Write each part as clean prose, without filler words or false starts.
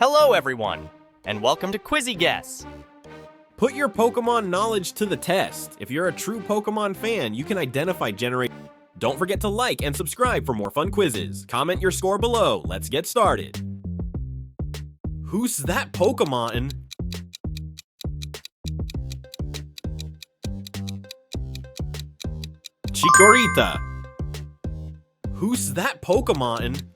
Hello, everyone, and welcome to Quizzy Guess. Put your Pokemon knowledge to the test. If you're a true Pokemon fan, you can identify Don't forget to like and subscribe for more fun quizzes. Comment your score below. Let's get started. Who's that Pokemon? Chikorita. Who's that Pokemon?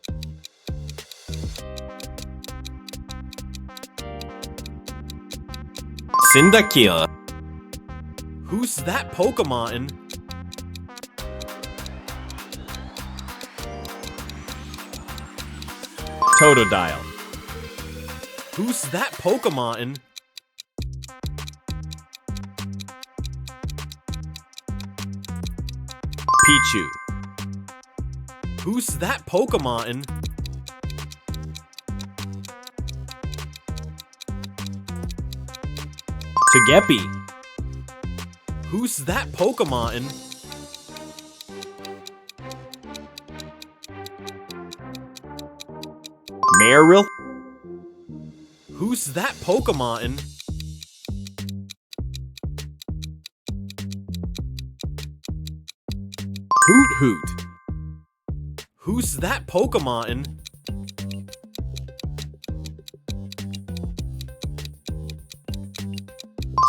Cyndaquil. Who's that Pokemon? Totodile. Who's that Pokemon? Pichu. Who's that Pokemon? Togepi. Who's that Pokemon? Marill. Who's that Pokemon? Hoot. Who's that Pokemon?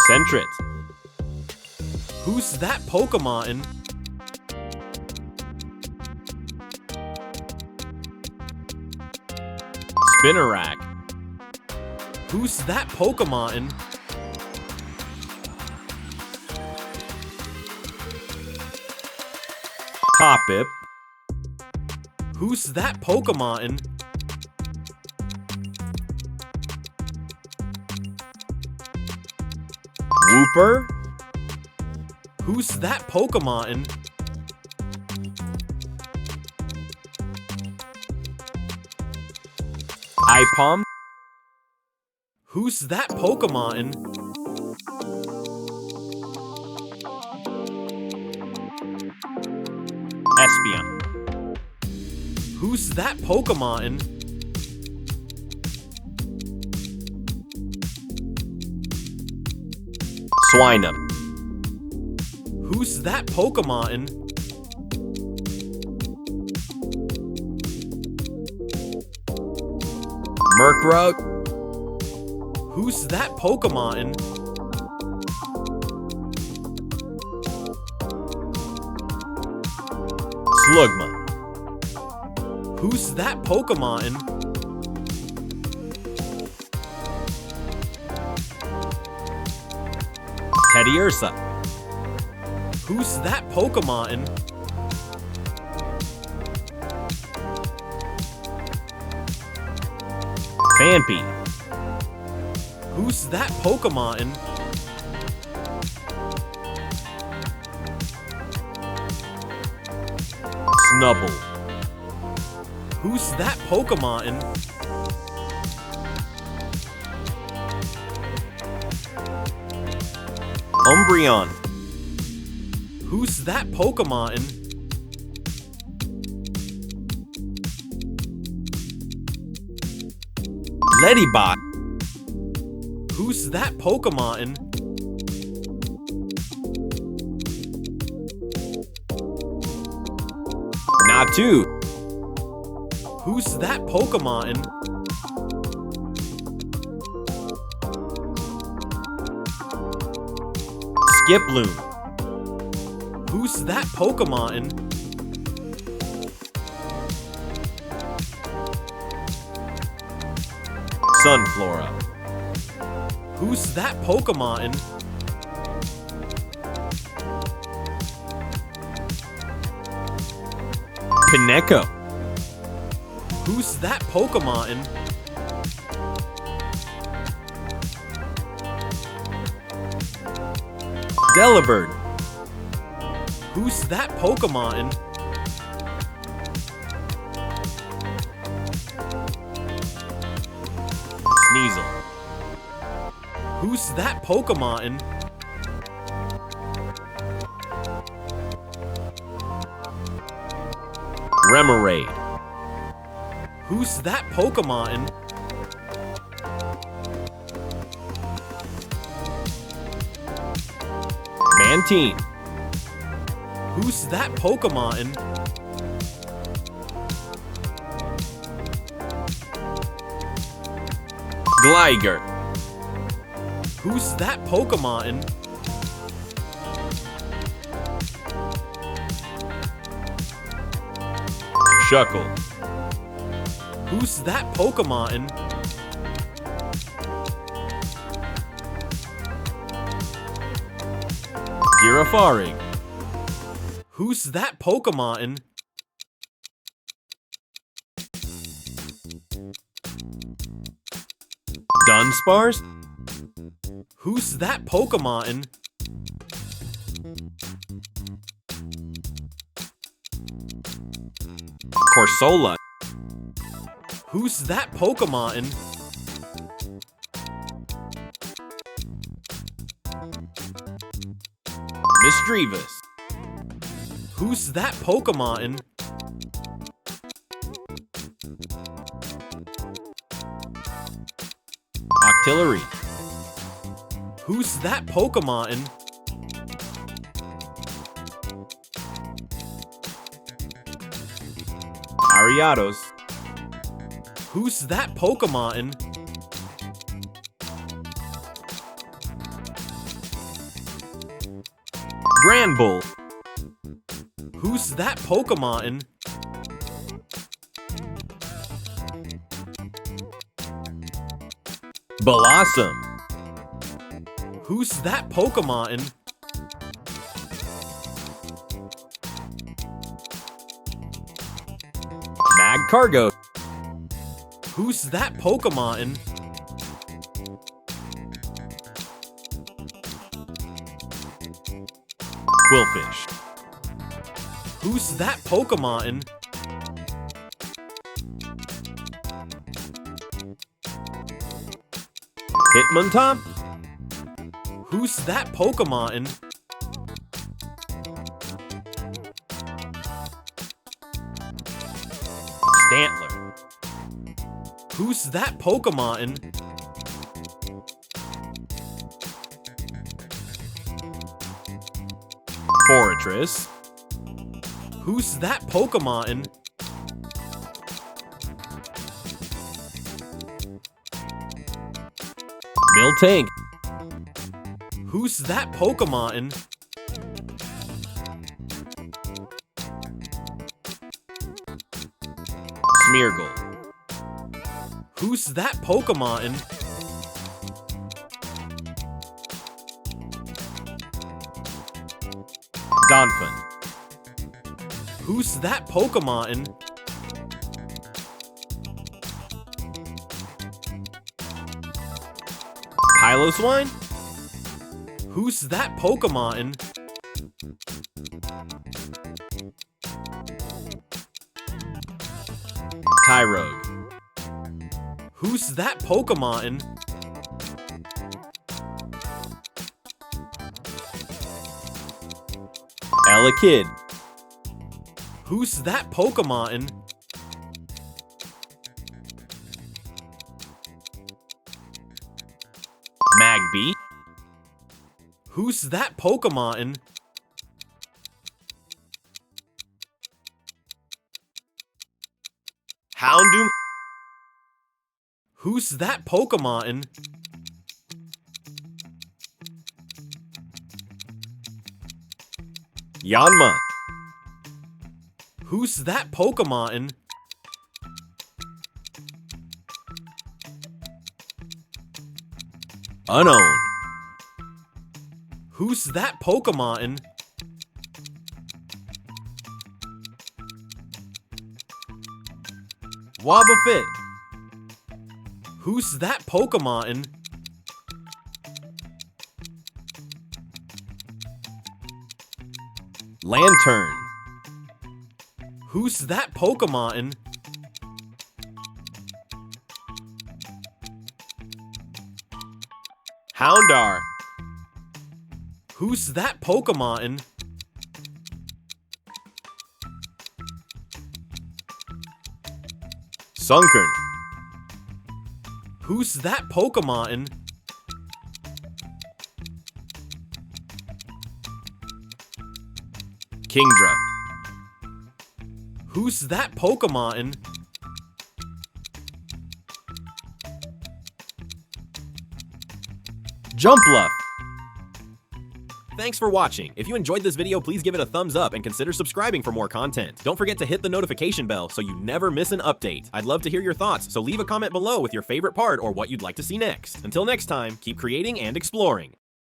Sentret. Who's that Pokemon? Spinarak. Who's that Pokemon? Hoppip. Who's that Pokemon? Wooper. Who's that Pokemon? Ipom. Who's that Pokemon? Espeon. Who's that Pokemon? Swinub. Who's that Pokemon? Murkrow. Who's that Pokemon? Slugma. Who's that Pokemon? Teddiursa. Who's that Pokemon? Phanpy. Who's that Pokemon? Snubble. Who's that Pokemon? Umbreon. Who's that Pokemon? Ladybot. Who's that Pokemon? Natu. Who's that Pokemon? Skiploom. Who's that Pokemon? Sunflora. Who's that Pokemon? Pinecco. Who's that Pokemon? Delibird. Who's that Pokemon? Sneasel. Who's that Pokemon? Remoraid. Who's that Pokemon? Pantene. Who's that Pokemon? Gligar. Who's that Pokemon? Shuckle. Who's that Pokemon? Girafarig. Who's that Pokemon? Dunsparce? Who's that Pokemon? Corsola. Who's that Pokemon? Misdreavus. Who's that Pokemon? Octillery. Who's that Pokemon? Ariados. Who's that Pokemon? Granbull. Who's that Pokemon? Blossom. Who's that Pokemon? Magcargo. Who's that Pokemon? Quillfish. Who's that Pokemon? Hitmontop? Who's that Pokemon? Stantler. Who's that Pokemon? Forretress. Who's that Pokemon? Miltank. Who's that Pokemon? Smeargle. Who's that Pokemon? Donphan. Who's that Pokemon? Piloswine? Who's that Pokemon? Tyrogue. Who's that Pokemon? Elekid. Who's that Pokemon? Magby. Who's that Pokemon? Houndoom. Who's that Pokemon? Yanma. Who's that Pokemon? Unown. Who's that Pokemon? Wobbuffet. Who's that Pokemon? Lantern. Who's that Pokemon? Houndour. Who's that Pokemon? Sunkern. Who's that Pokemon? Kingdra. Who's that Pokemon? Jumpluff. Thanks for watching. If you enjoyed this video, please give it a thumbs up and consider subscribing for more content. Don't forget to hit the notification bell so you never miss an update. I'd love to hear your thoughts, so leave a comment below with your favorite part or what you'd like to see next. Until next time, keep creating and exploring.